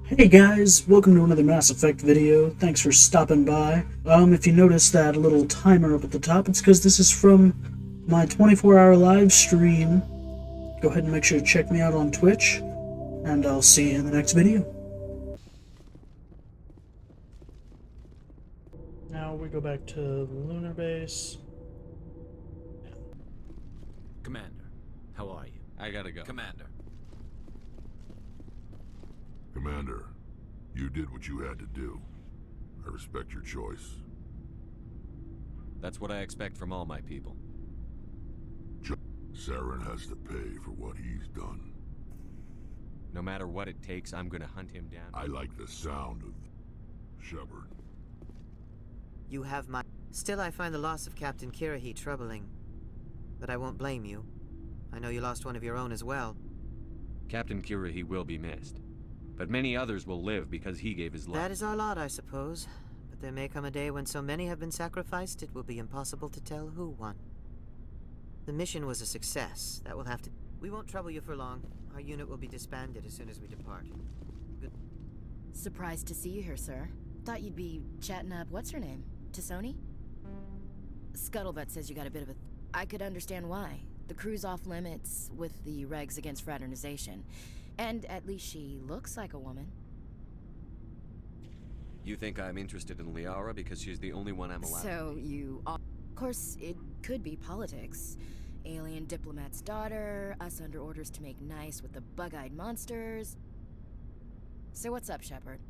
Hey guys, welcome to another Mass Effect video. Thanks for stopping by. If you notice that little timer up at the top, it's because this is from my 24-hour live stream. Go ahead and make sure to check me out on Twitch, and I'll see you in the next video. Now we go back to Lunar Base. Commander, how are you? I gotta go. Commander. Commander, you did what you had to do. I respect your choice. That's what I expect from all my people. Saren has to pay for what he's done. No matter what it takes, I'm gonna hunt him down. I like the sound of Shepard. You have my... Still, I find the loss of Captain Kirahi troubling. But I won't blame you. I know you lost one of your own as well. Captain Kirahi will be missed. But many others will live because he gave his life. That is our lot, I suppose. But there may come a day when so many have been sacrificed, it will be impossible to tell who won. The mission was a success. That will have to... We won't trouble you for long. Our unit will be disbanded as soon as we depart. Good. Surprised to see you here, sir. Thought you'd be chatting up what's-her-name? Tassoni? Scuttlebutt says you got a bit of a... I could understand why. The crew's off limits with the regs against fraternization. And at least she looks like a woman. You think I'm interested in Liara because she's the only one I'm allowed So to you are... Of course, it could be politics. Alien diplomat's daughter, us under orders to make nice with the bug-eyed monsters. So what's up, Shepard?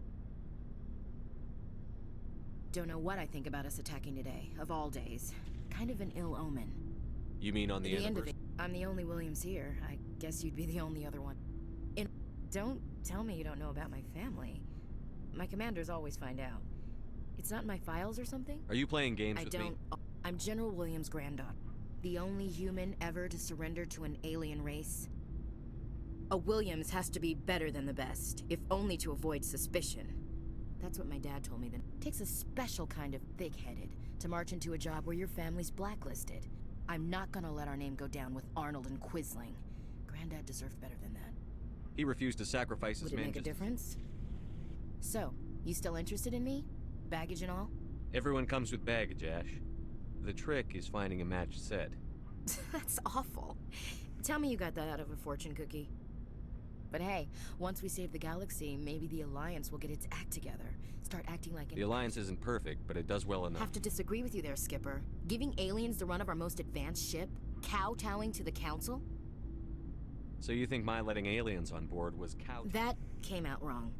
Don't know what I think about us attacking today, of all days. Kind of an ill omen. You mean on the At the end of it, anniversary? I'm the only Williams here. I guess you'd be the only other one. Don't tell me you don't know about my family. My commanders always find out. It's not in my files or something? Are you playing games I with don't. me? I'm General Williams' granddaughter. The only human ever to surrender to an alien race. A Williams has to be better than the best, if only to avoid suspicion. That's what my dad told me then. It takes a special kind of thick-headed to march into a job where your family's blacklisted. I'm not gonna let our name go down with Arnold and Quisling. Granddad deserved better than that. He refused to sacrifice his Would it men make a just... difference? So, you still interested in me? Baggage and all? Everyone comes with baggage, Ash. The trick is finding a matched set. That's awful. Tell me you got that out of a fortune cookie. But hey, once we save the galaxy, maybe the Alliance will get its act together. Start acting like The Alliance isn't perfect, but it does well enough. Have to disagree with you there, Skipper. Giving aliens the run of our most advanced ship? Kowtowing to the Council? So you think my letting aliens on board was cow... That came out wrong.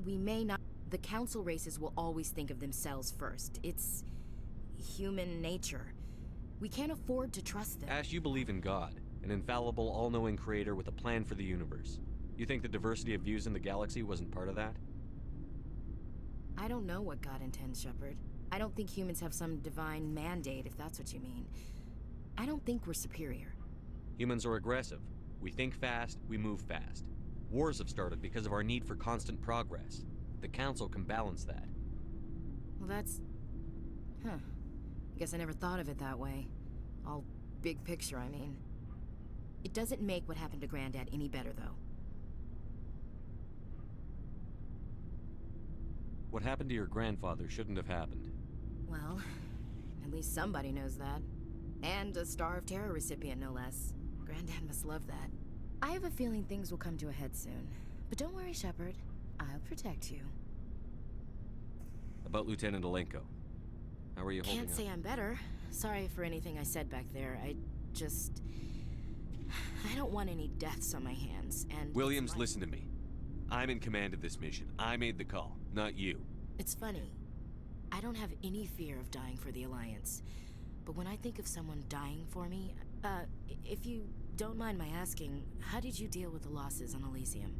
We may not... The Council races will always think of themselves first. It's... human nature. We can't afford to trust them. Ash, you believe in God, an infallible, all-knowing creator with a plan for the universe. You think the diversity of views in the galaxy wasn't part of that? I don't know what God intends, Shepard. I don't think humans have some divine mandate, if that's what you mean. I don't think we're superior. Humans are aggressive. We think fast, we move fast. Wars have started because of our need for constant progress. The Council can balance that. Well, that's... Huh. Guess I never thought of it that way. All big picture, I mean. It doesn't make what happened to Granddad any better, though. What happened to your grandfather shouldn't have happened. Well, at least somebody knows that. And a Star of Terror recipient, no less. Granddad must love that. I have a feeling things will come to a head soon. But don't worry, Shepard. I'll protect you. About Lieutenant Alenko. How are you holding Can't up? say I'm better. Sorry for anything I said back there. I don't want any deaths on my hands, and... Williams, listen to me. I'm in command of this mission. I made the call, not you. It's funny. I don't have any fear of dying for the Alliance. But when I think of someone dying for me... if you don't mind my asking, how did you deal with the losses on Elysium?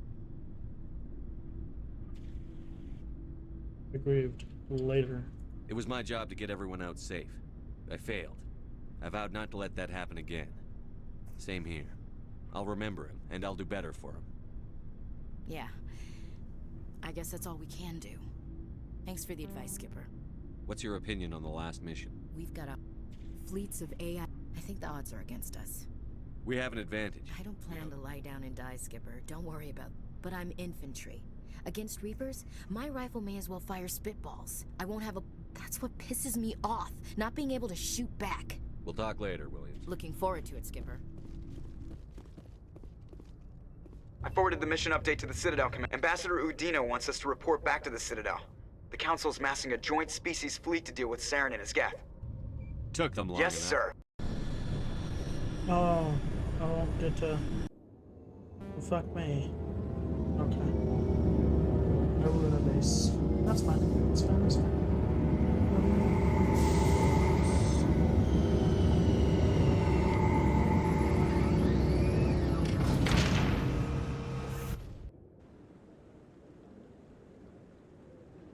Aggrieved. Later. It was my job to get everyone out safe. I failed. I vowed not to let that happen again. Same here. I'll remember him, and I'll do better for him. Yeah. I guess that's all we can do. Thanks for the advice, Skipper. What's your opinion on the last mission? We've got fleets of AI. I think the odds are against us. We have an advantage. I don't plan to lie down and die, Skipper. Don't worry about... But I'm infantry. Against Reapers, my rifle may as well fire spitballs. I won't have a... That's what pisses me off, not being able to shoot back. We'll talk later, Williams. Looking forward to it, Skipper. I forwarded the mission update to the Citadel Command. Ambassador Udina wants us to report back to the Citadel. The Council's massing a joint species fleet to deal with Saren and his geth. Took them long Yes, enough. sir. Oh, I won't get to... Fuck me. Okay. No lunar base. That's fine. That's fine. That's fine.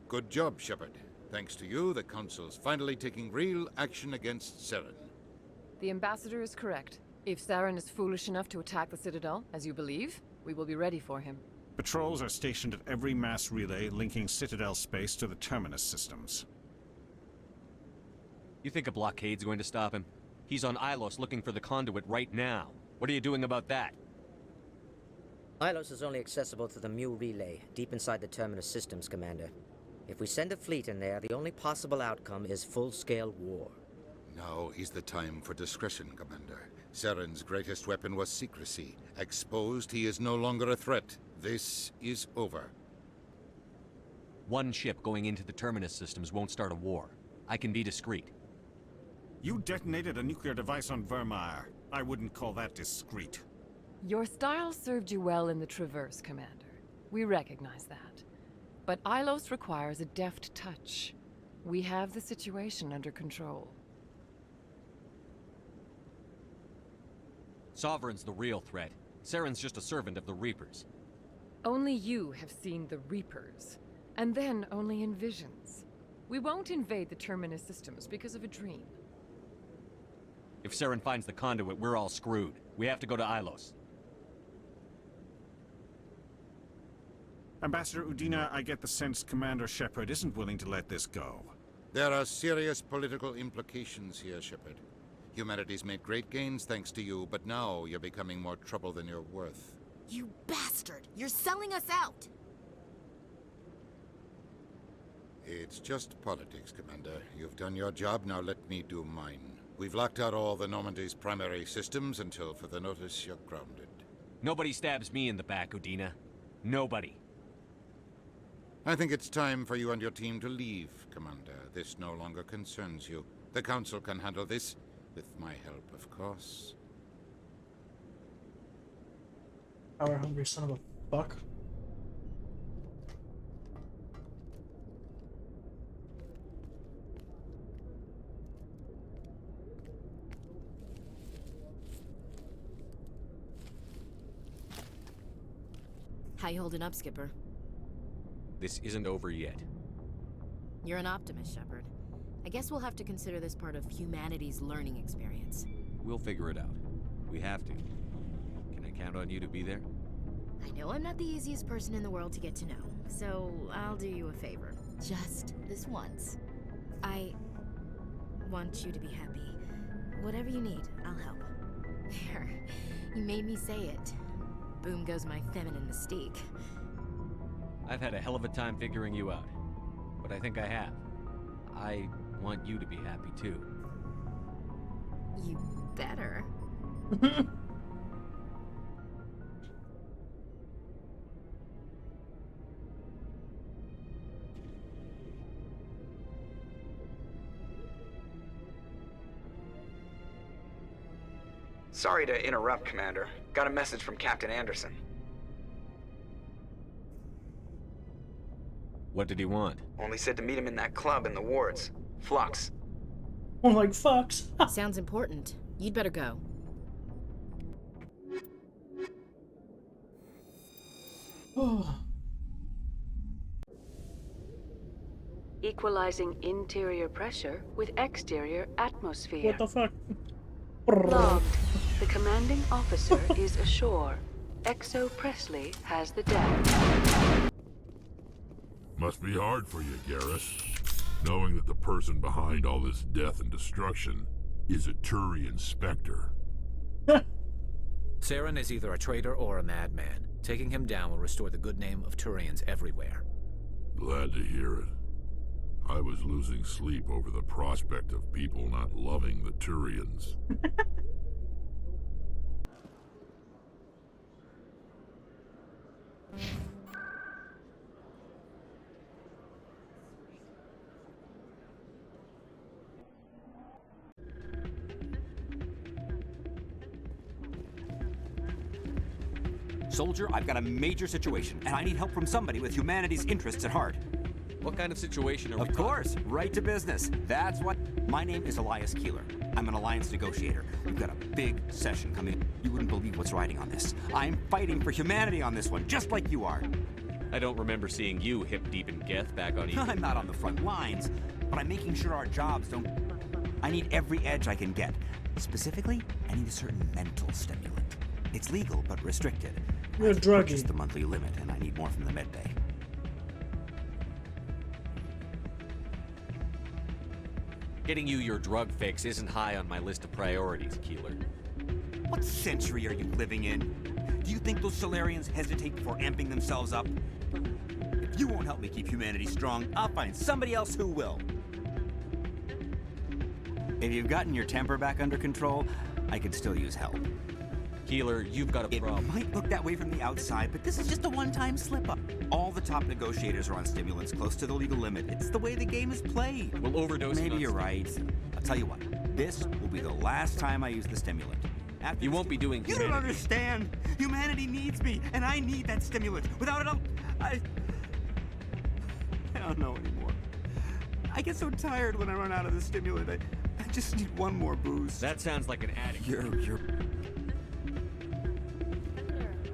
Good job, Shepard. Thanks to you, the Council's finally taking real action against Saren. The Ambassador is correct. If Saren is foolish enough to attack the Citadel, as you believe, we will be ready for him. Patrols are stationed at every mass relay linking Citadel space to the Terminus systems. You think a blockade's going to stop him? He's on Ilos looking for the conduit right now. What are you doing about that? Ilos is only accessible to the Mu relay, deep inside the Terminus systems, Commander. If we send a fleet in there, the only possible outcome is full-scale war. Now is the time for discretion, Commander. Saren's greatest weapon was secrecy. Exposed, he is no longer a threat. This is over. One ship going into the Terminus systems won't start a war. I can be discreet. You detonated a nuclear device on Vermeer. I wouldn't call that discreet. Your style served you well in the Traverse, Commander. We recognize that. But Ilos requires a deft touch. We have the situation under control. Sovereign's the real threat. Saren's just a servant of the Reapers. Only you have seen the Reapers, and then only in visions. We won't invade the Terminus systems because of a dream. If Saren finds the conduit, we're all screwed. We have to go to Ilos. Ambassador Udina, I get the sense Commander Shepard isn't willing to let this go. There are serious political implications here, Shepard. Humanity's made great gains thanks to you, but now you're becoming more trouble than you're worth. You bastard! You're selling us out! It's just politics, Commander. You've done your job, now let me do mine. We've locked out all the Normandy's primary systems until further notice you're grounded. Nobody stabs me in the back, Udina. Nobody. I think it's time for you and your team to leave, Commander. This no longer concerns you. The Council can handle this, with my help, of course. Power hungry son of a fuck. How you holding up, Skipper? This isn't over yet. You're an optimist, Shepard. I guess we'll have to consider this part of humanity's learning experience. We'll figure it out. We have to. Can I count on you to be there? I know I'm not the easiest person in the world to get to know, so I'll do you a favor. Just this once. I want you to be happy. Whatever you need, I'll help. There. You made me say it. Boom goes my feminine mystique. I've had a hell of a time figuring you out. But I think I have. I want you to be happy too. You better. Sorry to interrupt, Commander. Got a message from Captain Anderson. What did he want? Only said to meet him in that club in the wards. Flux. I'm like, fucks. Sounds important. You'd better go. Equalizing interior pressure with exterior atmosphere. What the fuck? Logged. The commanding officer is ashore. Exo Presley has the deck. Must be hard for you, Garrus, knowing that the person behind all this death and destruction is a Turian Spectre. Saren is either a traitor or a madman. Taking him down will restore the good name of Turians everywhere. Glad to hear it. I was losing sleep over the prospect of people not loving the Turians. Soldier, I've got a major situation, and I need help from somebody with humanity's interests at heart. What kind of situation are we Of course, right to business. That's what... My name is Elias Keeler. I'm an alliance negotiator. We've got a big session coming. You wouldn't believe what's riding on this. I'm fighting for humanity on this one, just like you are. I don't remember seeing you hip deep in Geth back on Ethan. I'm not on the front lines, but I'm making sure our jobs don't... I need every edge I can get. Specifically, I need a certain mental stimulant. It's legal, but restricted. You're a I've druggie. purchased the monthly limit, and I need more from the med bay. Getting you your drug fix isn't high on my list of priorities, Keeler. What century are you living in? Do you think those Solarians hesitate before amping themselves up? If you won't help me keep humanity strong, I'll find somebody else who will. If you've gotten your temper back under control, I could still use help. Keeler, you've got a problem. It might look that way from the outside, but this is just a one-time slip-up. All the top negotiators are on stimulants close to the legal limit. It's the way the game is played. We'll overdose. Maybe you're right. I'll tell you what. This will be the last time I use the stimulant. After You won't be doing You don't understand. Humanity needs me, and I need that stimulant. Without it, I don't know anymore. I get so tired when I run out of the stimulant. I just need one more booze. That sounds like an addict. You're...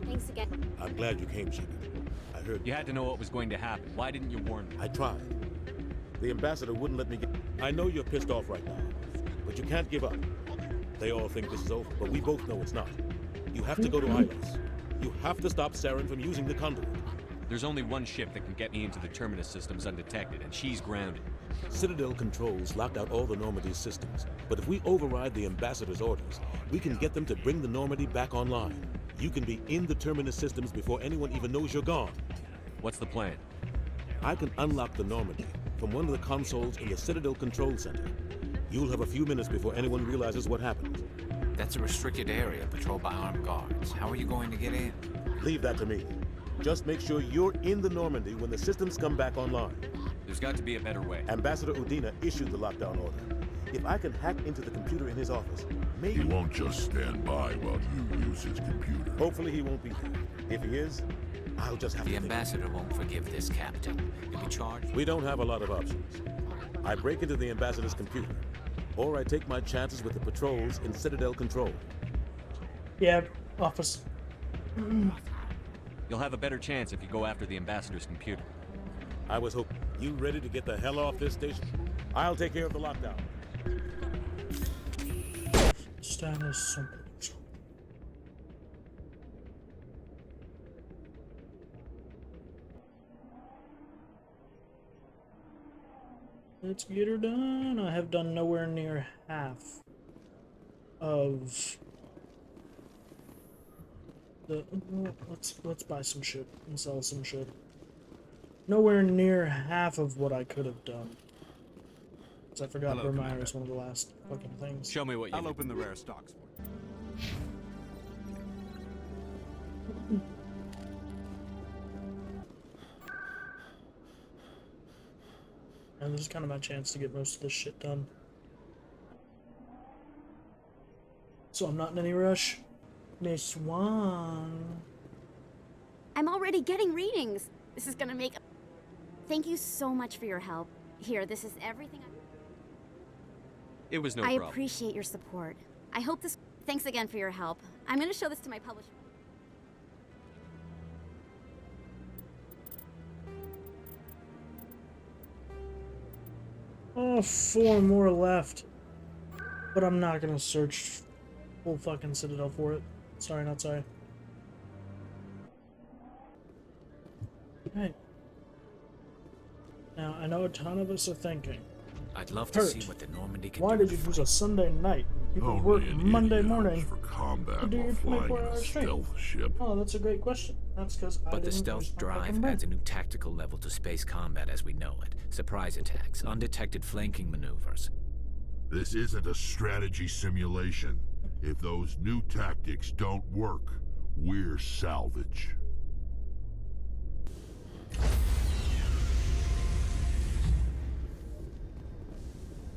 Thanks again. I'm glad you came, Shepard. I heard... You had to know what was going to happen. Why didn't you warn me? I tried. The ambassador wouldn't let me get... I know you're pissed off right now, but you can't give up. They all think this is over, but we both know it's not. You have to go to Ilos. You have to stop Saren from using the conduit. There's only one ship that can get me into the Terminus systems undetected, and she's grounded. Citadel controls locked out all the Normandy's systems, but if we override the ambassador's orders, we can get them to bring the Normandy back online. You can be in the Terminus systems before anyone even knows you're gone. What's the plan? I can unlock the Normandy from one of the consoles in the Citadel Control Center. You'll have a few minutes before anyone realizes what happened. That's a restricted area patrolled by armed guards. How are you going to get in? Leave that to me. Just make sure you're in the Normandy when the systems come back online. There's got to be a better way. Ambassador Udina issued the lockdown order. If I can hack into the computer in his office, maybe... He won't just stand by while you use his computer. Hopefully he won't be there. If he is, I'll just have to... The ambassador won't forgive this, Captain. He'll be charged. We don't have a lot of options. I break into the ambassador's computer, or I take my chances with the patrols in Citadel Control. Yeah, office. You'll have a better chance if you go after the ambassador's computer. I was hoping. You ready to get the hell off this station? I'll take care of the lockdown. Status simple. Let's get her done. I have done nowhere near half of the... Let's buy some shit and sell some shit. Nowhere near half of what I could have done. Because I forgot Vermeer is one of the last fucking things. Show me what you I'll do. open the rare stocks for you. And this is kind of my chance to get most of this shit done. So I'm not in any rush. Miss Swan. I'm already getting readings. This is gonna make... Thank you so much for your help. Here, this is everything It was no I problem. appreciate your support. I hope this... Thanks again for your help. I'm gonna show this to my publisher. Oh, 4 more left. But I'm not gonna search full fucking Citadel for it. Sorry, not sorry. Right. Now, I know a ton of us are thinking, I'd love to Hurt. see what the Normandy can why do. did you choose a Sunday night? People work Only an Monday idiot morning hopes for combat to do while your flying in 24-hour a stream. stealth ship. Oh, that's a great question. That's because I But the didn't stealth use my drive fucking brain. adds a new tactical level to space combat as we know it. Surprise attacks, undetected flanking maneuvers. This isn't a strategy simulation. If those new tactics don't work, we're salvage.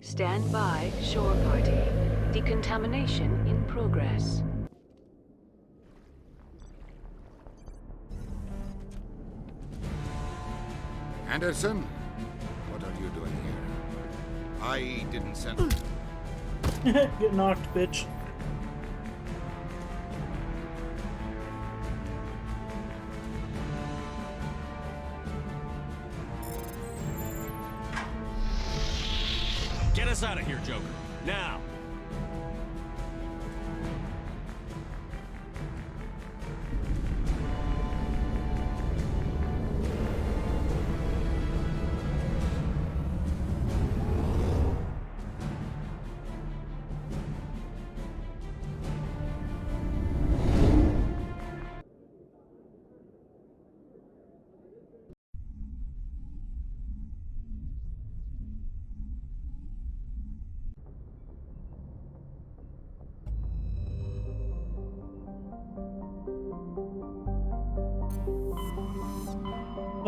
Stand by, shore party. Decontamination in progress. Anderson, what are you doing here? I didn't send... Get knocked, bitch. Get us out of here, Joker. Now!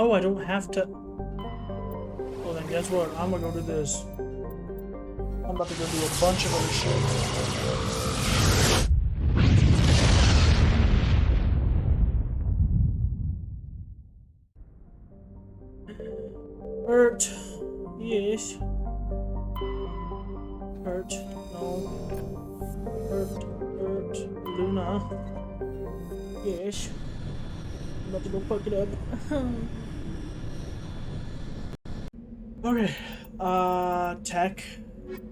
Oh, I don't have to... Well then guess what? I'm gonna go do this. I'm about to go do a bunch of other shit. Hurt. Yes. Hurt. No. Hurt. Hurt. Luna. Yes. I'm about to go fuck it up. Okay. Tech.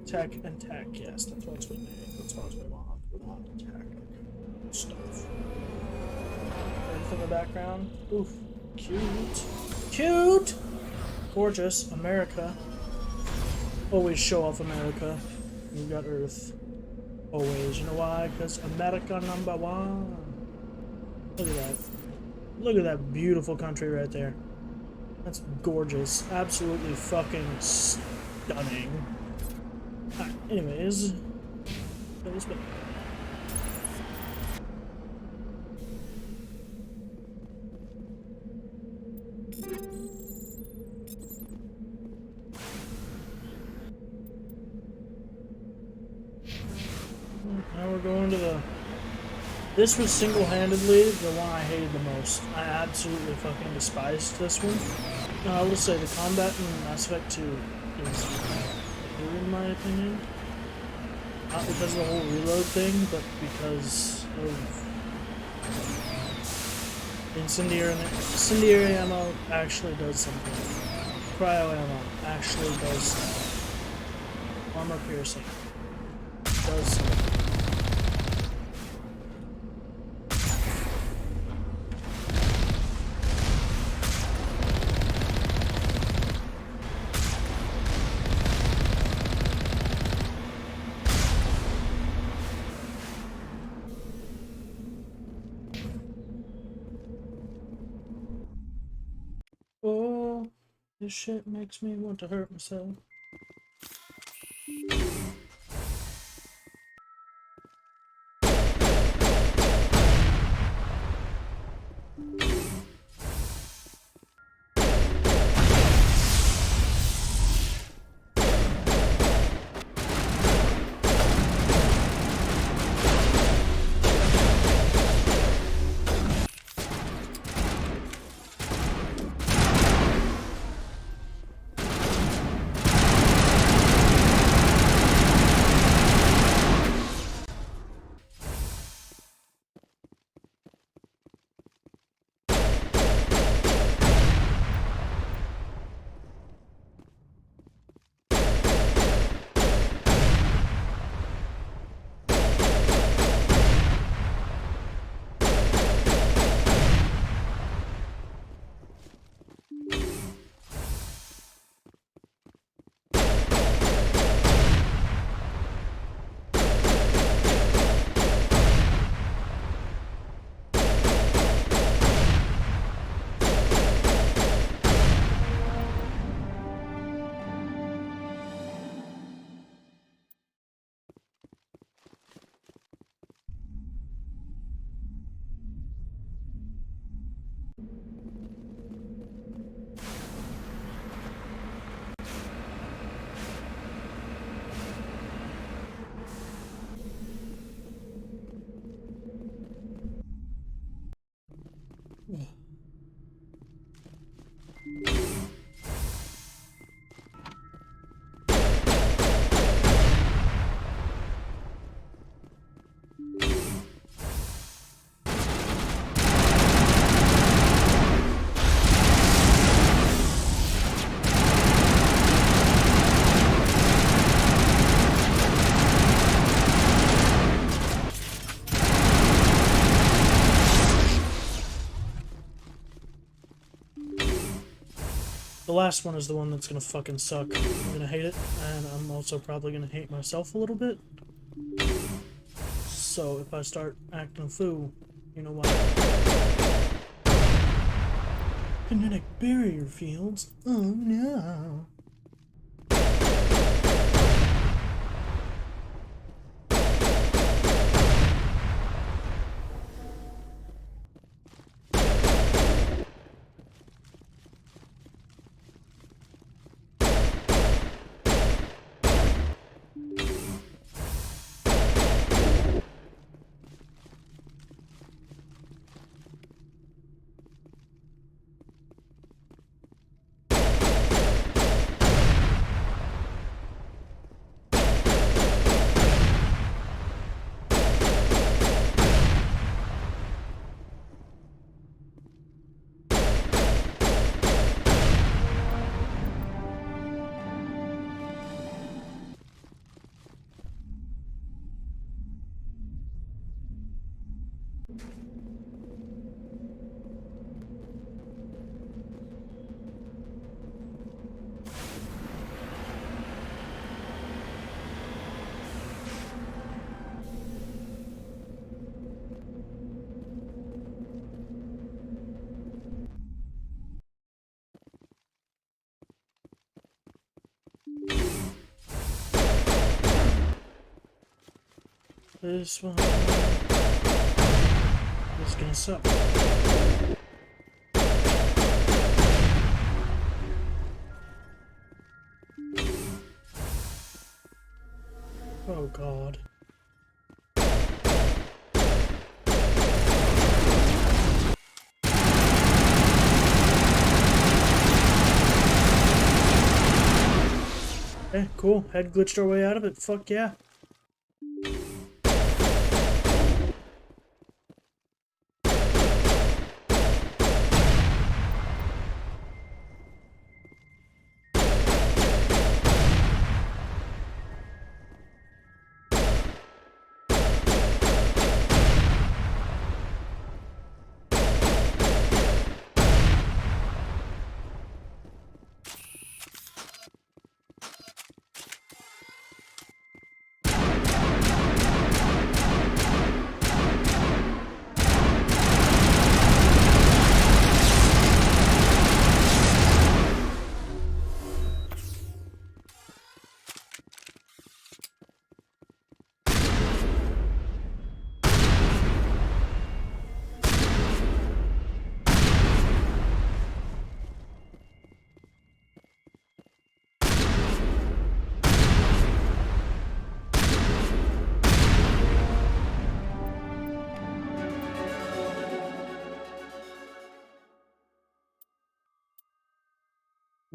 Tech and tech. Yes, that's what we need. That's what we want. We want tech stuff. Earth in the background. Oof. Cute. Cute! Gorgeous. America. Always show off America. We got Earth. Always. You know why? Because America #1. Look at that. Look at that beautiful country right there. That's gorgeous. Absolutely fucking stunning. Alright, anyways. Now we're going to the... This was single-handedly the one I hated the most. I absolutely fucking despised this one. I will say the combat in Mass Effect 2 is better in my opinion. Not because of the whole reload thing, but because of incendiary ammo actually does something. Cryo ammo actually does something. Armor piercing does something. Oh, this shit makes me want to hurt myself. The last one is the one that's gonna fucking suck. I'm gonna hate it, and I'm also probably gonna hate myself a little bit. So if I start acting a fool, you know why. Kinetic barrier fields? Oh no. This one is gonna suck. Oh god. Okay, cool. Head glitched our way out of it. Fuck yeah.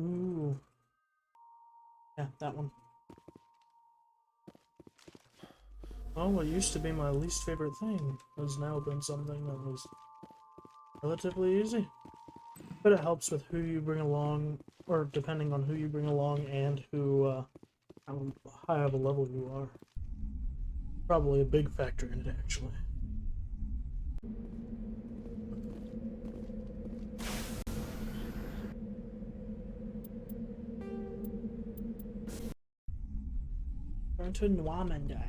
Ooh. Yeah, that one. Well, what used to be my least favorite thing has now been something that was relatively easy. But it helps with who you bring along, or depending on who you bring along and who, how high of a level you are. Probably a big factor in it, actually. Turn to Nwamanda.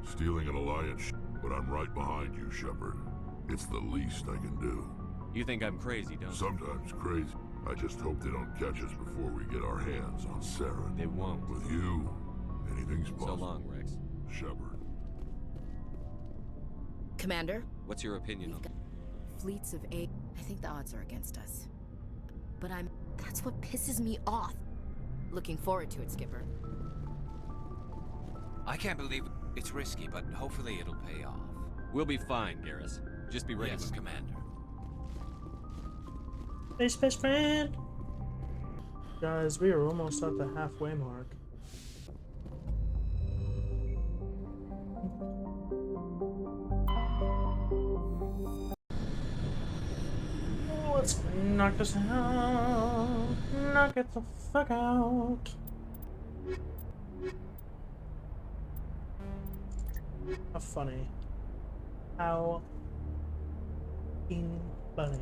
Stealing an alliance, but I'm right behind you, Shepard. It's the least I can do. You think I'm crazy, don't you? Sometimes crazy. I just hope they don't catch us before we get our hands on Saren. They won't. With you, anything's possible. So long, Rex. Shepard. Commander? What's your opinion on Fleets of A. I think the odds are against us. But that's what pisses me off. Looking forward to it, Skipper. I can't believe it's risky, but hopefully it'll pay off. We'll be fine, Garrus. Just be ready. Yes, Commander. Hey, space friend! Guys, we are almost at the halfway mark. Let's knock this out. Knock it the fuck out. How funny. How funny.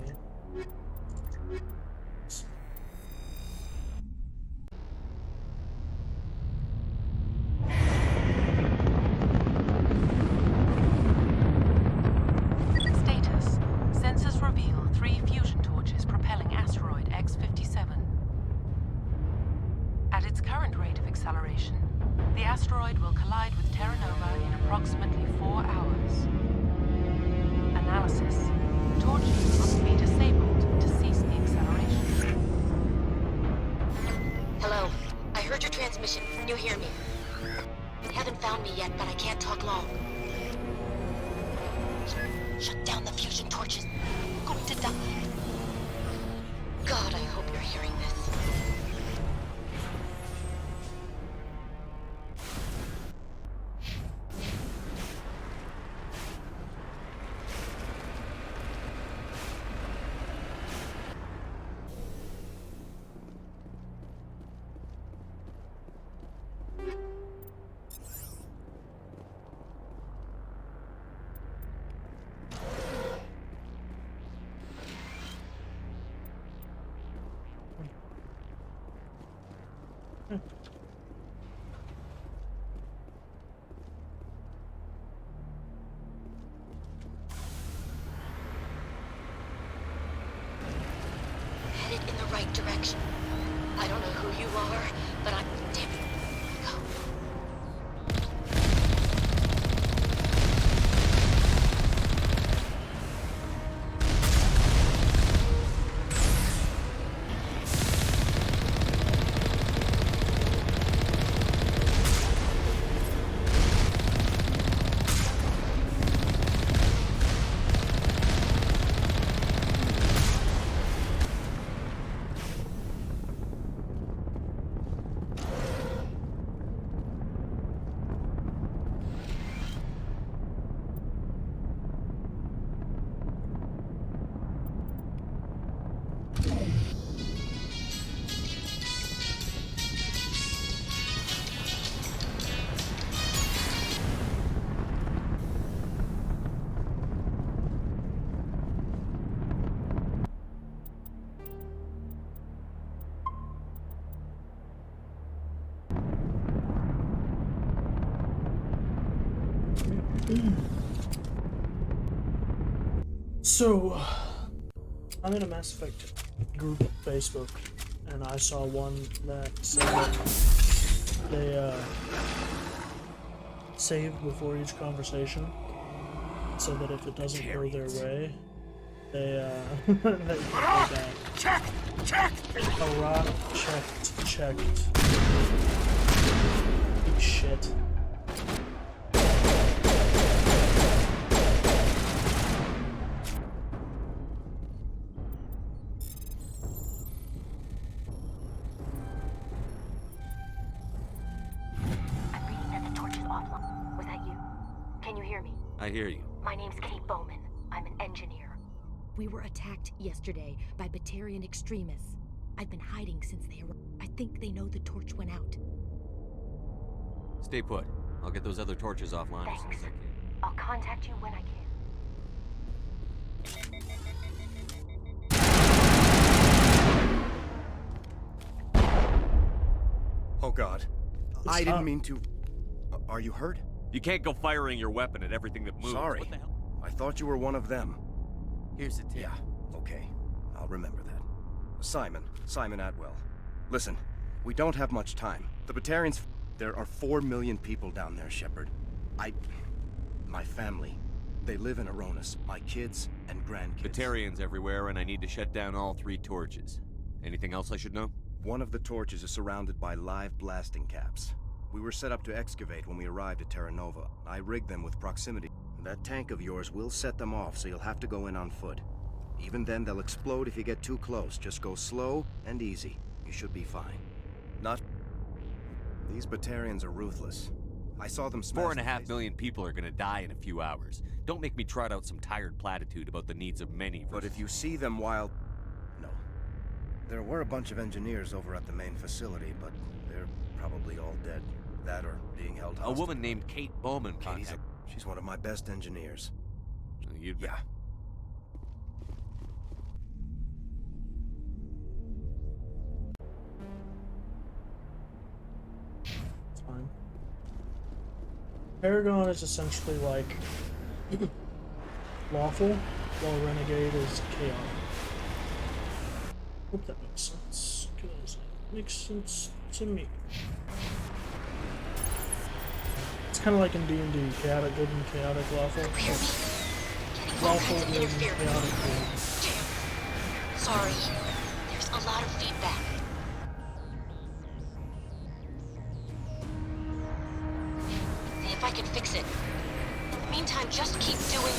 Status. Sensors reveal 3 fusion torches propelling asteroid X-57. At its current rate of acceleration, the asteroid will collide with Terra Nova in approximately 4 hours. Analysis. Torches must be disabled to cease the acceleration. Hello. I heard your transmission. Can you hear me? You haven't found me yet, but I can't talk long. Shut down the fusion torches. I'm going to die. God, I hope you're hearing this. Headed in the right direction. I don't know who you are, but I'm damn. Go. So, I'm in a Mass Effect group on Facebook, and I saw one that said that they save before each conversation, so that if it doesn't go their way, they go back. Check! Check! Hurrah, checked. Big shit. I hear you. My name's Kate Bowman. I'm an engineer. We were attacked yesterday by Batarian extremists. I've been hiding since they arrived. I think they know the torch went out. Stay put. I'll get those other torches offline as soon as I can. I'll contact you when I can. Oh God. I didn't mean to... Are you hurt? You can't go firing your weapon at everything that moves. Sorry. What the hell? I thought you were one of them. Here's the tip. Yeah, okay. I'll remember that. Simon Atwell. Listen, we don't have much time. The Batarians... There are 4 million people down there, Shepard. My family. They live in Aronis. My kids and grandkids. Batarians everywhere, and I need to shut down all 3 torches. Anything else I should know? One of the torches is surrounded by live blasting caps. We were set up to excavate when we arrived at Terra Nova. I rigged them with proximity. That tank of yours will set them off, so you'll have to go in on foot. Even then, they'll explode if you get too close. Just go slow and easy. You should be fine. These Batarians are ruthless. I saw them smash... 4.5 million people are gonna die in a few hours. Don't make me trot out some tired platitude about the needs of many. But if you see them while... No. There were a bunch of engineers over at the main facility, but they're probably all dead. That or being held hostage. A woman named Kate Bowman contacted... She's one of my best engineers. Yeah. It's fine. Paragon is essentially like lawful, while Renegade is chaotic. Hope that makes sense, because it makes sense to me. It's kind of like in D&D, chaotic good and chaotic lawful. Lawful good and chaotic good. Sorry, there's a lot of feedback. See if I can fix it. In the meantime, just keep doing...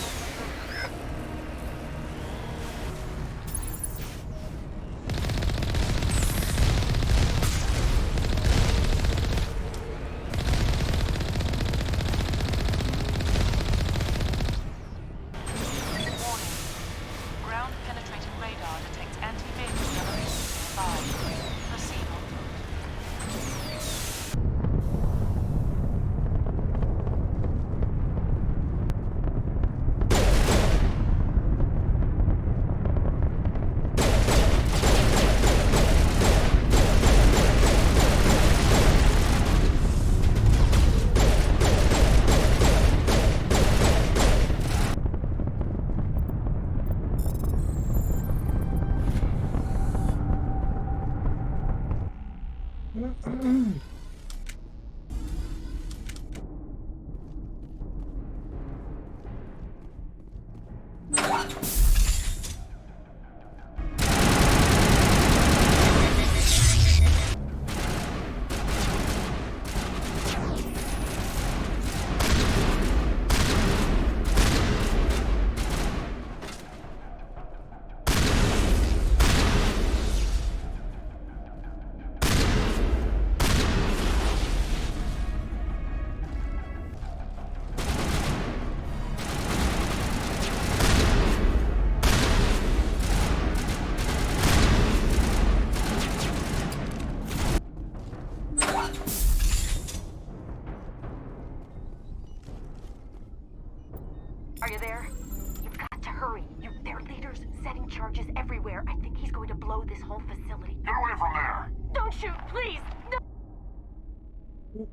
Are you there? You've got to hurry. There are leaders setting charges everywhere. I think he's going to blow this whole facility. Get away from there! Don't shoot, please! No!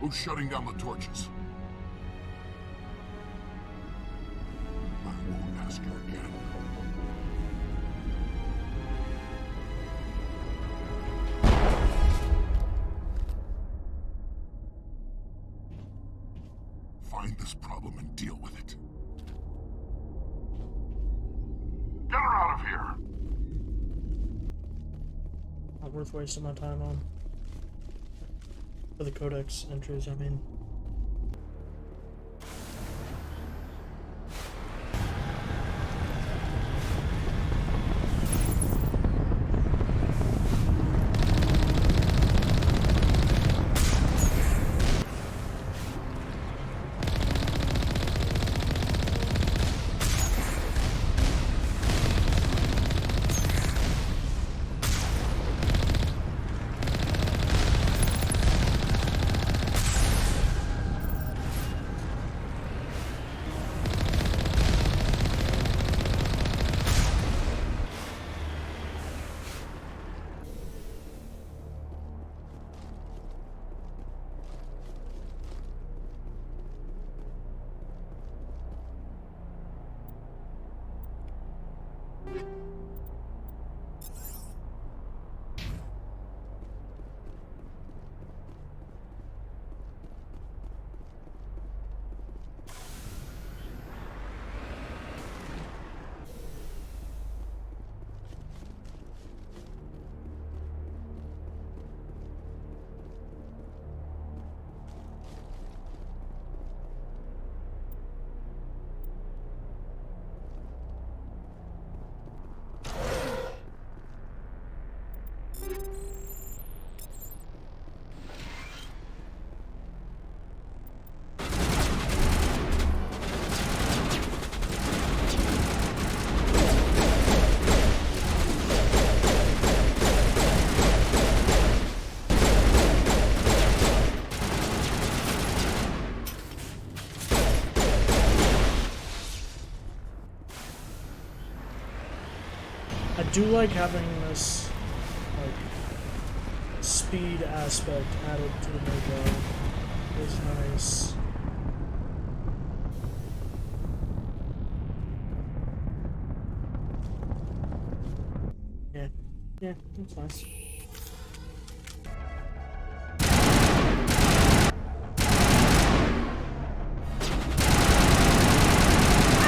Who's shutting down the torches? I won't ask you again. Find this problem and deal with it. Get her out of here! Not worth wasting my time on. For the Codex entries, I mean. I do like having this like speed aspect added to the Mako. It's nice. Yeah, that's nice.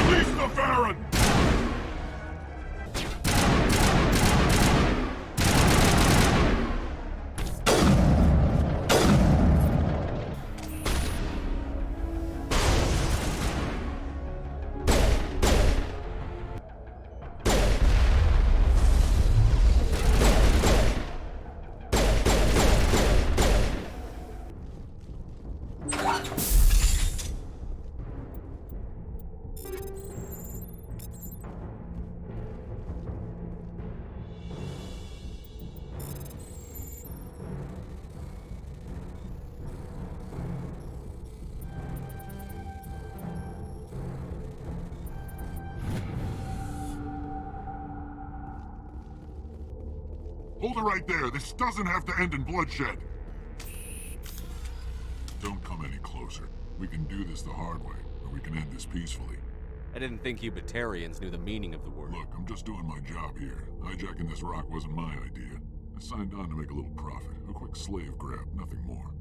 Release the Baron! Hold it right there. This doesn't have to end in bloodshed. Don't come any closer. We can do this the hard way, or we can end this peacefully. I didn't think you Batarians knew the meaning of the word. Look, I'm just doing my job here. Hijacking this rock wasn't my idea. I signed on to make a little profit. A quick slave grab, nothing more.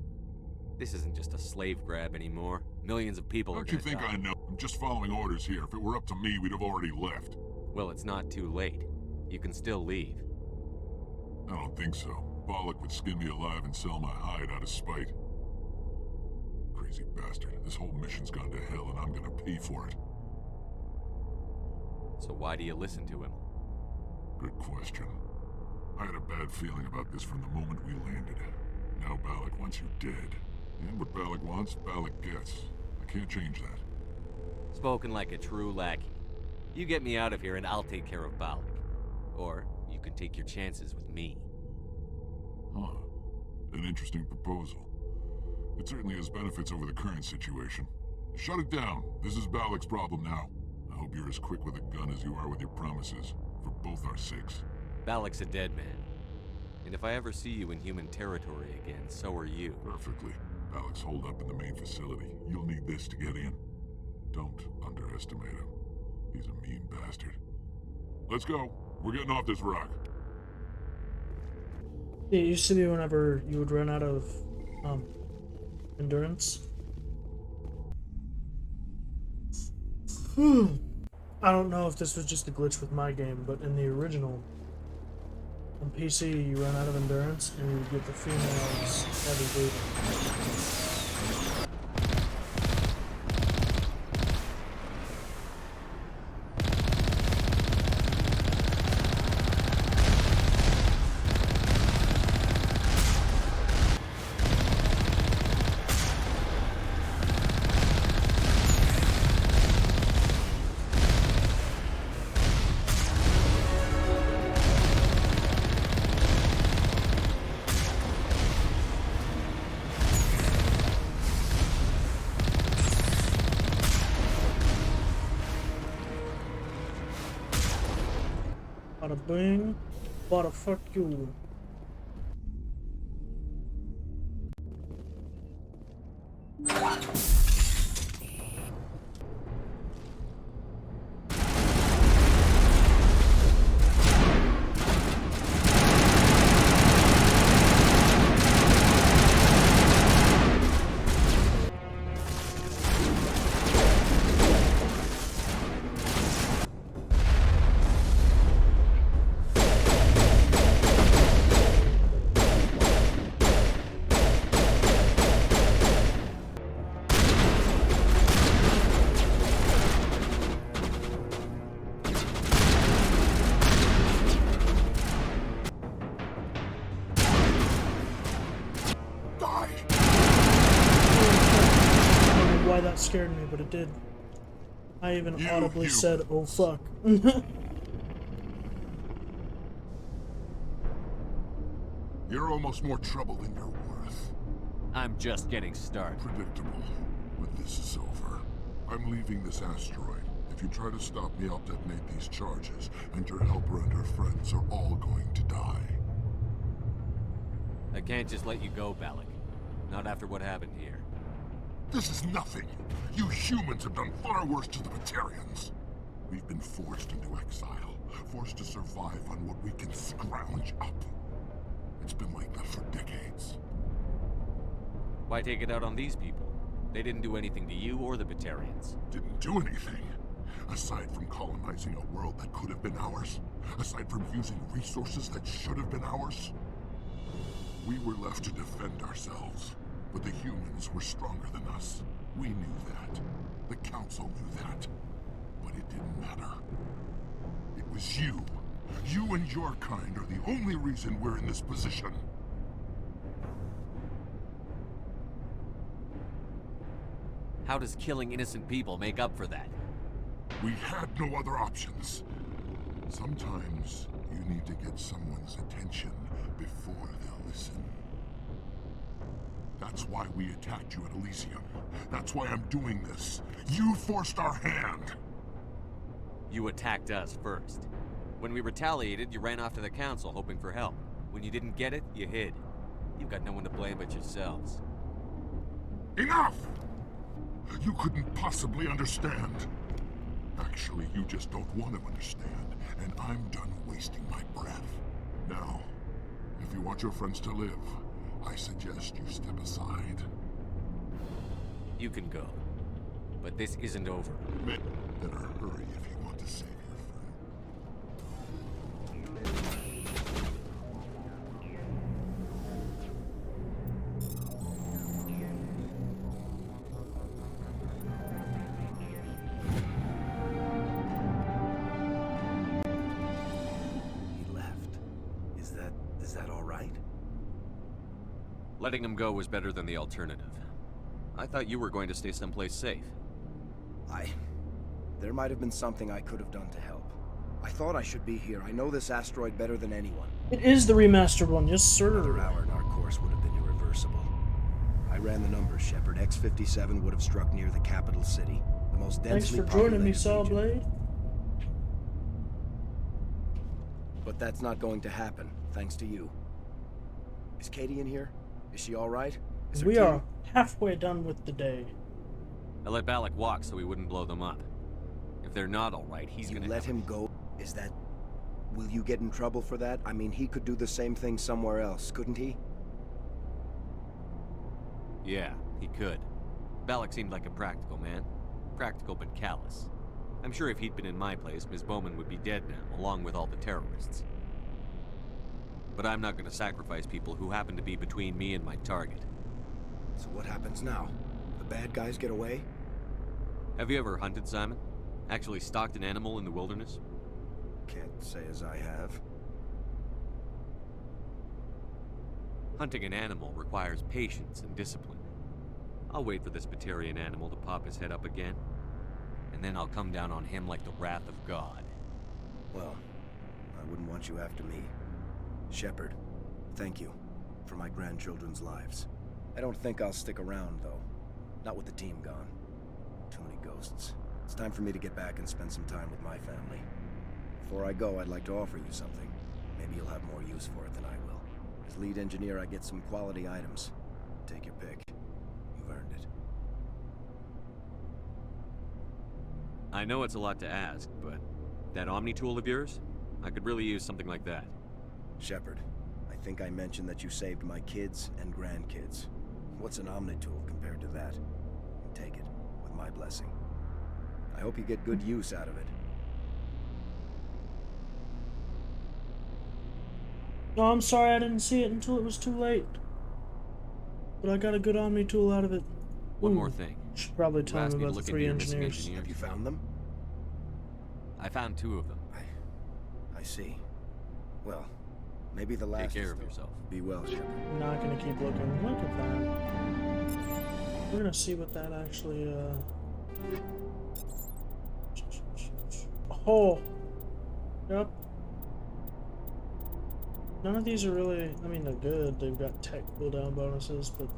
This isn't just a slave grab anymore. Millions of people are Don't you gonna think die. I know? I'm just following orders here. If it were up to me, we'd have already left. Well, it's not too late. You can still leave. I don't think so. Bollock would skin me alive and sell my hide out of spite. Crazy bastard. This whole mission's gone to hell and I'm gonna pay for it. So why do you listen to him? Good question. I had a bad feeling about this from the moment we landed. Now Bollock wants you dead. And what Bollock wants, Bollock gets. I can't change that. Spoken like a true lackey. You get me out of here and I'll take care of Bollock. Or you can take your chances with me. Huh. An interesting proposal. It certainly has benefits over the current situation. Shut it down. This is Bollock's problem now. I hope you're as quick with a gun as you are with your promises. For both our sakes. Bollock's a dead man. And if I ever see you in human territory again, so are you. Perfectly. Bollock's holed up in the main facility. You'll need this to get in. Don't underestimate him. He's a mean bastard. Let's go. We're getting off this rock. Yeah, it used to be whenever you would run out of endurance. I don't know if this was just a glitch with my game, but in the original, on PC, you run out of endurance and you would get the females heavy breathing. Bada bing, bada fuck you. scared me, but it did. I even You audibly humans. said, "Oh fuck." You're almost more trouble than you're worth. I'm just getting started. Predictable, but this is over. I'm leaving this asteroid. If you try to stop me, I'll detonate these charges, and your helper and her friends are all going to die. I can't just let you go, Balak. Not after what happened here. This is nothing. You humans have done far worse to the Batarians. We've been forced into exile, forced to survive on what we can scrounge up. It's been like that for decades. Why take it out on these people? They didn't do anything to you or the Batarians. Didn't do anything. Aside from colonizing a world that could have been ours. Aside from using resources that should have been ours. We were left to defend ourselves. But the humans were stronger than us. We knew that. The Council knew that. But it didn't matter. It was you. You and your kind are the only reason we're in this position. How does killing innocent people make up for that? We had no other options. Sometimes you need to get someone's attention before they'll listen. That's why we attacked you at Elysium. That's why I'm doing this. You forced our hand. You attacked us first. When we retaliated, you ran off to the Council hoping for help. When you didn't get it, you hid. You've got no one to blame but yourselves. Enough! You couldn't possibly understand. Actually, you just don't want to understand, and I'm done wasting my breath. Now, if you want your friends to live, I suggest you step aside. You can go. But this isn't over. Better hurry if you want to save your friend. He left. Is that all right? Letting him go was better than the alternative. I thought you were going to stay someplace safe. There might have been something I could have done to help. I thought I should be here. I know this asteroid better than anyone. It is the remastered one, yes sir. Another hour in our course would have been irreversible. I ran the numbers, Shepard. X-57 would have struck near the capital city. The most Thanks densely for joining me, populated region. Sawblade. But that's not going to happen, thanks to you. Is Katie in here? Is she all right? Is her We team- are halfway done with the day. I let Balak walk so he wouldn't blow them up. If they're not all right, he's gonna let him go. Is that... Will you get in trouble for that? I mean, he could do the same thing somewhere else, couldn't he? Yeah, he could. Balak seemed like a practical man. Practical but callous. I'm sure if he'd been in my place, Ms. Bowman would be dead now, along with all the terrorists. But I'm not gonna sacrifice people who happen to be between me and my target. So what happens now? The bad guys get away? Have you ever hunted, Simon? Actually stalked an animal in the wilderness? Can't say as I have. Hunting an animal requires patience and discipline. I'll wait for this Batarian animal to pop his head up again, and then I'll come down on him like the wrath of God. Well, I wouldn't want you after me. Shepard, thank you for my grandchildren's lives. I don't think I'll stick around, though. Not with the team gone. Too many ghosts. It's time for me to get back and spend some time with my family. Before I go, I'd like to offer you something. Maybe you'll have more use for it than I will. As lead engineer, I get some quality items. Take your pick. You've earned it. I know it's a lot to ask, but that Omni tool of yours? I could really use something like that. Shepard, I think I mentioned that you saved my kids and grandkids. What's an Omni tool compared to that? Take it, with my blessing. I hope you get good use out of it. No, I'm sorry I didn't see it until it was too late. But I got a good Omni tool out of it. One more thing. Should probably You tell asked him me to about the look 3 into your missing engineers. engineers. Have you found them? I found 2 of them. I see. Well, maybe the last Take care is of the- yourself. Be well, Shepard. I'm not gonna keep looking. Look at that. We're gonna see what that actually Oh. Yep. None of these are really, I mean, they're good. They've got tech cooldown bonuses, but...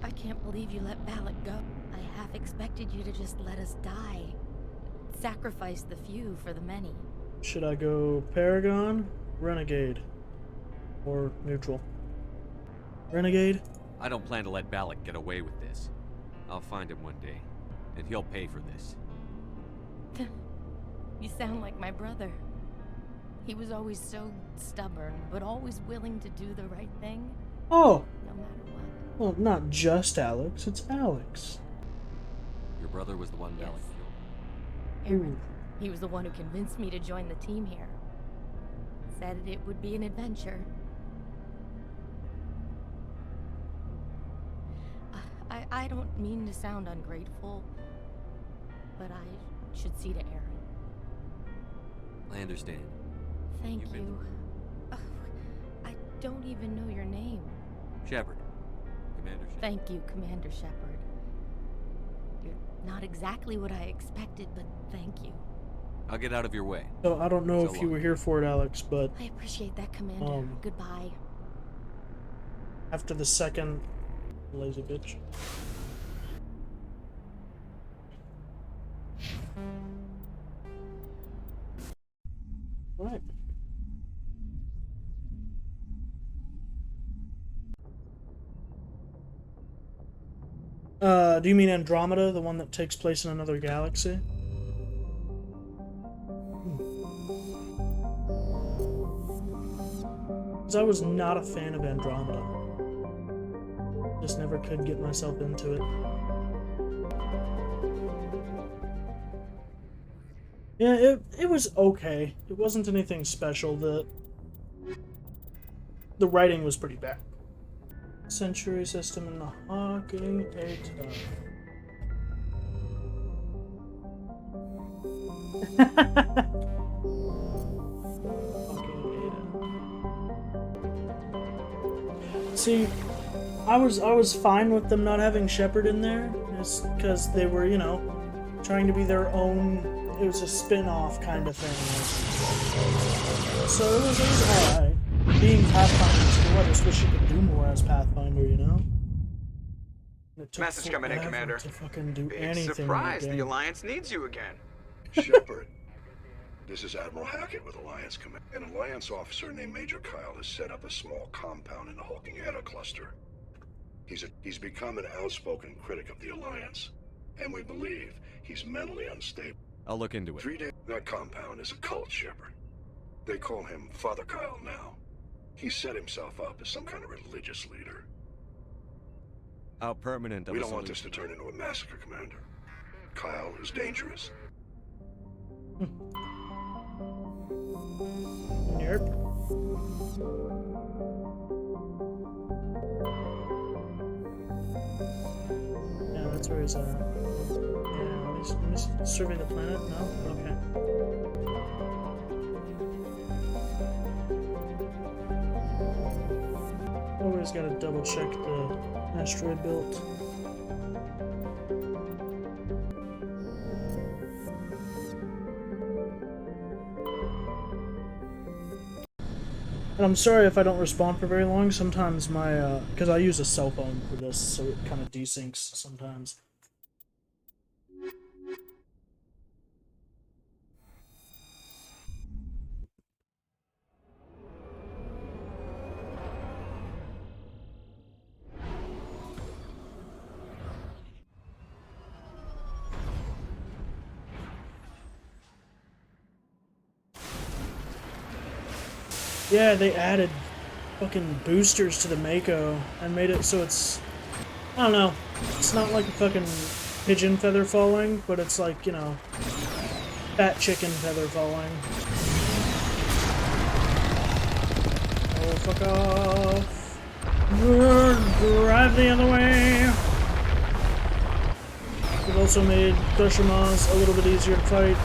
I can't believe you let Balak go. I half expected you to just let us die. Sacrifice the few for the many. Should I go Paragon, Renegade, or Neutral? Renegade? I don't plan to let Balak get away with this. I'll find him one day, and he'll pay for this. You sound like my brother. He was always so stubborn, but always willing to do the right thing. Oh! No matter what. Well, not just Alex, it's Alex. Your brother was the one Balak killed? Aaron. He was the one who convinced me to join the team here. Said it would be an adventure. I don't mean to sound ungrateful, but I should see to Aaron. I understand. Thank you. Oh, I don't even know your name. Shepard. Commander Shepard. Thank you, Commander Shepard. You're not exactly what I expected, but thank you. I'll get out of your way. So I don't know if you were here for it, Alex, but... I appreciate that, Commander. Goodbye. After the second... Lazy bitch. Right. Do you mean Andromeda, the one that takes place in another galaxy? Because I was not a fan of Andromeda. Just never could get myself into it. Yeah, it was okay. It wasn't anything special. The writing was pretty bad. Century system in the Hawking Eta. See, I was fine with them not having Shepard in there, just because they were, you know, trying to be their own. It was a spin-off kind of thing. So it was alright. Being Pathfinder's cool, I just wish you could do more as Pathfinder, you know? Message coming in, Commander. To fucking do Big anything surprise, in the Alliance needs you again. Shepard, this is Admiral Hackett with Alliance Command. An Alliance officer named Major Kyle has set up a small compound in the Hawking Eta cluster. He's become an outspoken critic of the Alliance, and we believe he's mentally unstable. I'll look into it. That compound is a cult, Shepard. They call him Father Kyle now. He set himself up as some kind of religious leader. How permanent of We a don't want this solution? to turn into a massacre, Commander. Kyle is dangerous. Yep. Yeah, that's where he's at. Yeah, let me survey the planet. No? Okay. Always gotta double check the asteroid belt. And I'm sorry if I don't respond for very long. Sometimes my, because I use a cell phone for this, so it kind of desyncs sometimes. Yeah, they added fucking boosters to the Mako and made it so it's, I don't know, it's not like a fucking pigeon feather falling, but it's like, you know, fat chicken feather falling. Oh, fuck off. Drive the other way. It also made Crusher Moss a little bit easier to fight.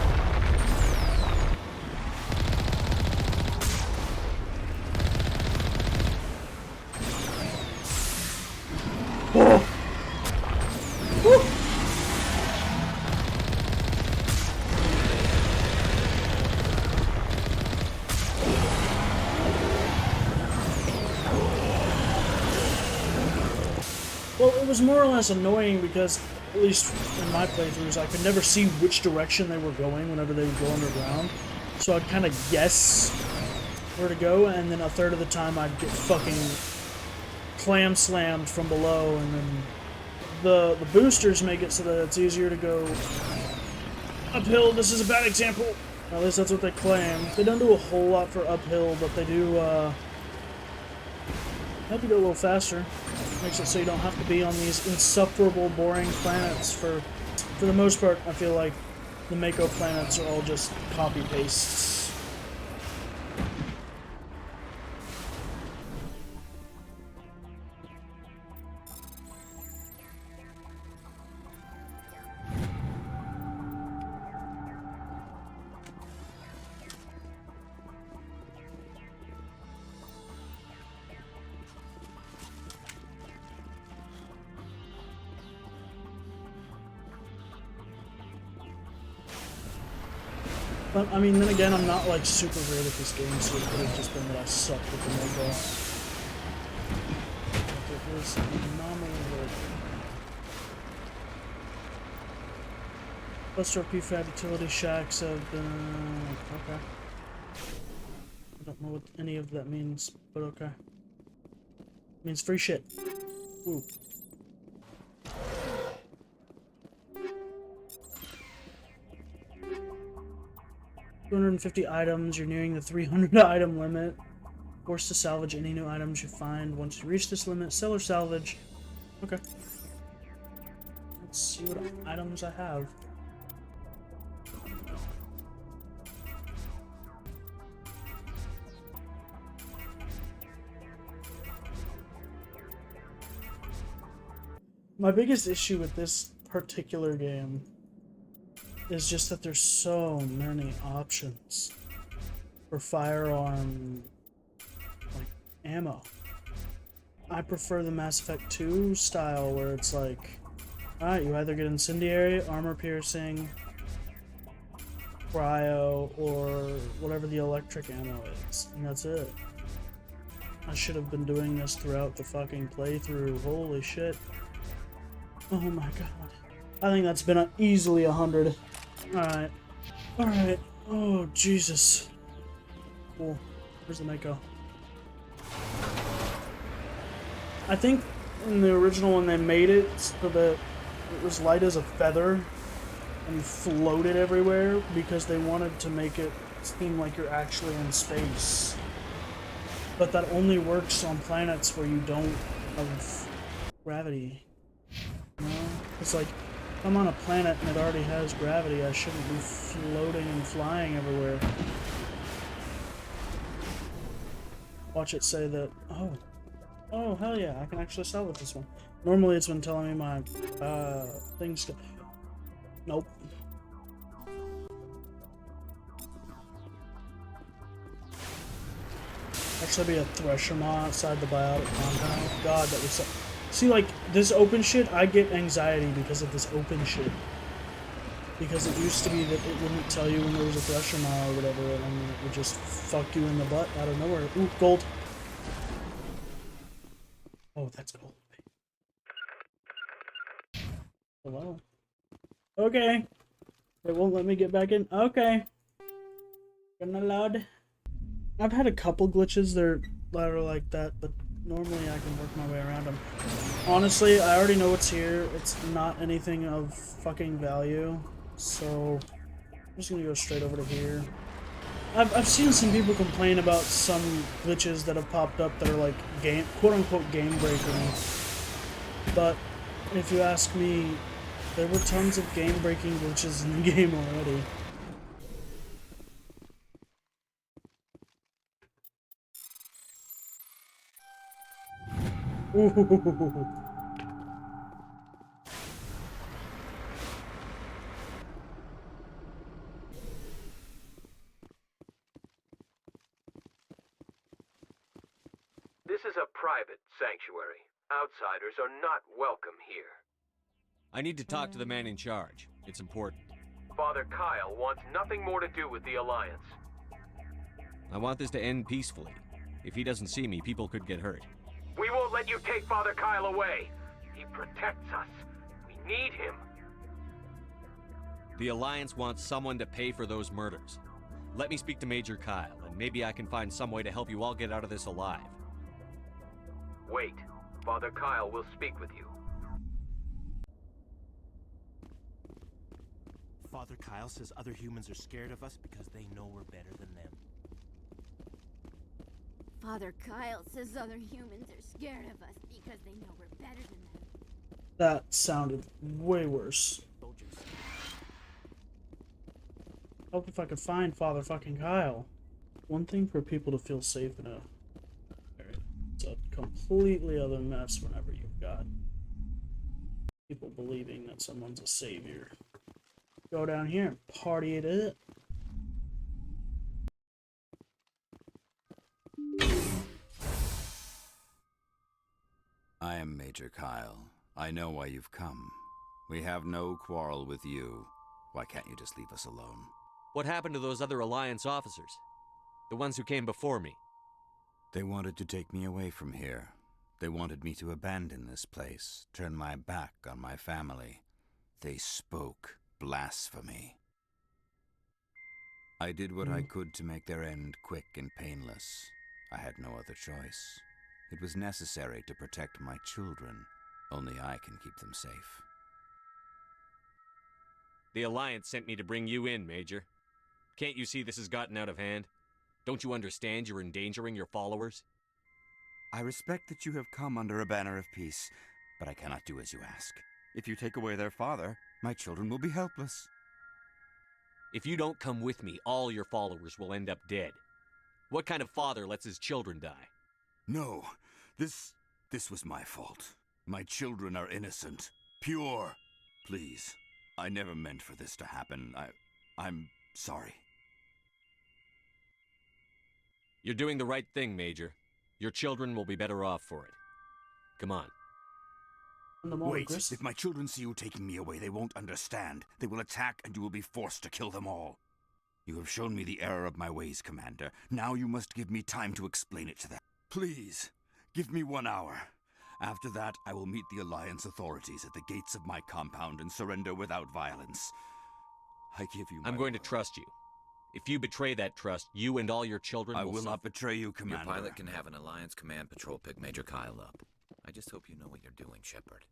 was more or less annoying because, at least in my playthroughs, I could never see which direction they were going whenever they would go underground. So I'd kind of guess where to go, and then a third of the time I'd get fucking clam slammed from below, and then the boosters make it so that it's easier to go uphill. This is a bad example. At least that's what they claim. They don't do a whole lot for uphill, but they do help you go a little faster. Makes it so you don't have to be on these insufferable, boring planets. For the most part, I feel like the Mako planets are all just copy-pastes. But, I mean, then again, I'm not, like, super great at this game, so it could have just been that I sucked with the Mako. But it was phenomenal work. Cluster of PFAB utility shacks have been... okay. I don't know what any of that means, but okay. It means free shit. Ooh. 250 items, you're nearing the 300 item limit. Forced to salvage any new items you find. Once you reach this limit, sell or salvage. Okay. Let's see what items I have. My biggest issue with this particular game is just that there's so many options for firearm, like, ammo. I prefer the Mass Effect 2 style where it's like, alright, you either get incendiary, armor piercing, cryo, or whatever the electric ammo is, and that's it. I should have been doing this throughout the fucking playthrough, holy shit. Oh my god. I think that's been easily 100. Alright. Alright. Oh, Jesus. Cool. Where's the Mako? I think in the original one they made it so that it was light as a feather and you floated everywhere because they wanted to make it seem like you're actually in space. But that only works on planets where you don't have gravity. You know? It's like, if I'm on a planet and it already has gravity, I shouldn't be floating and flying everywhere. Watch it say that, oh, hell yeah, I can actually sell with this one. Normally it's been telling me my, things go... Nope. Actually be a thresher maw outside the biotic compound. God, that was so... See, like, this open shit, I get anxiety because of this open shit. Because it used to be that it wouldn't tell you when there was a thresher maw or whatever, and it would just fuck you in the butt out of nowhere. Ooh, gold. Oh, that's gold. Hello? Okay. It won't let me get back in. Okay. Gonna load. I've had a couple glitches that are like that, but normally I can work my way around them. Honestly, I already know what's here. It's not anything of fucking value, so I'm just gonna go straight over to here. I've seen some people complain about some glitches that have popped up that are like quote-unquote game-breaking, but if you ask me, there were tons of game-breaking glitches in the game already. Ooh. This is a private sanctuary. Outsiders are not welcome here. I need to talk to the man in charge. It's important. Father Kyle wants nothing more to do with the Alliance. I want this to end peacefully. If he doesn't see me, people could get hurt. We won't let you take Father Kyle away. He protects us. We need him. The Alliance wants someone to pay for those murders. Let me speak to Major Kyle, and maybe I can find some way to help you all get out of this alive. Wait. Father Kyle will speak with you. Father Kyle says other humans are scared of us because they know we're better than them. Father Kyle says other humans are scared of us because they know we're better than them. That sounded way worse. Hope if I could find Father fucking Kyle. One thing for people to feel safe in a area. It's a completely other mess whenever you've got people believing that someone's a savior. Go down here and party it up. I am Major Kyle. I know why you've come. We have no quarrel with you. Why can't you just leave us alone? What happened to those other Alliance officers? The ones who came before me? They wanted to take me away from here. They wanted me to abandon this place, turn my back on my family. They spoke blasphemy. I did what I could to make their end quick and painless. I had no other choice. It was necessary to protect my children. Only I can keep them safe. The Alliance sent me to bring you in, Major. Can't you see this has gotten out of hand? Don't you understand you're endangering your followers? I respect that you have come under a banner of peace, but I cannot do as you ask. If you take away their father, my children will be helpless. If you don't come with me, all your followers will end up dead. What kind of father lets his children die? No, this was my fault. My children are innocent, pure. Please, I never meant for this to happen. I'm sorry. You're doing the right thing, Major. Your children will be better off for it. Come on. Wait, if my children see you taking me away, they won't understand. They will attack and you will be forced to kill them all. You have shown me the error of my ways, Commander. Now you must give me time to explain it to them. Please, give me 1 hour. After that, I will meet the Alliance authorities at the gates of my compound and surrender without violence. I give you my I'm going to trust you. If you betray that trust, you and all your children I will will suffer. not betray you, Commander. Your pilot can have an Alliance command patrol pick Major Kyle up. I just hope you know what you're doing, Shepard.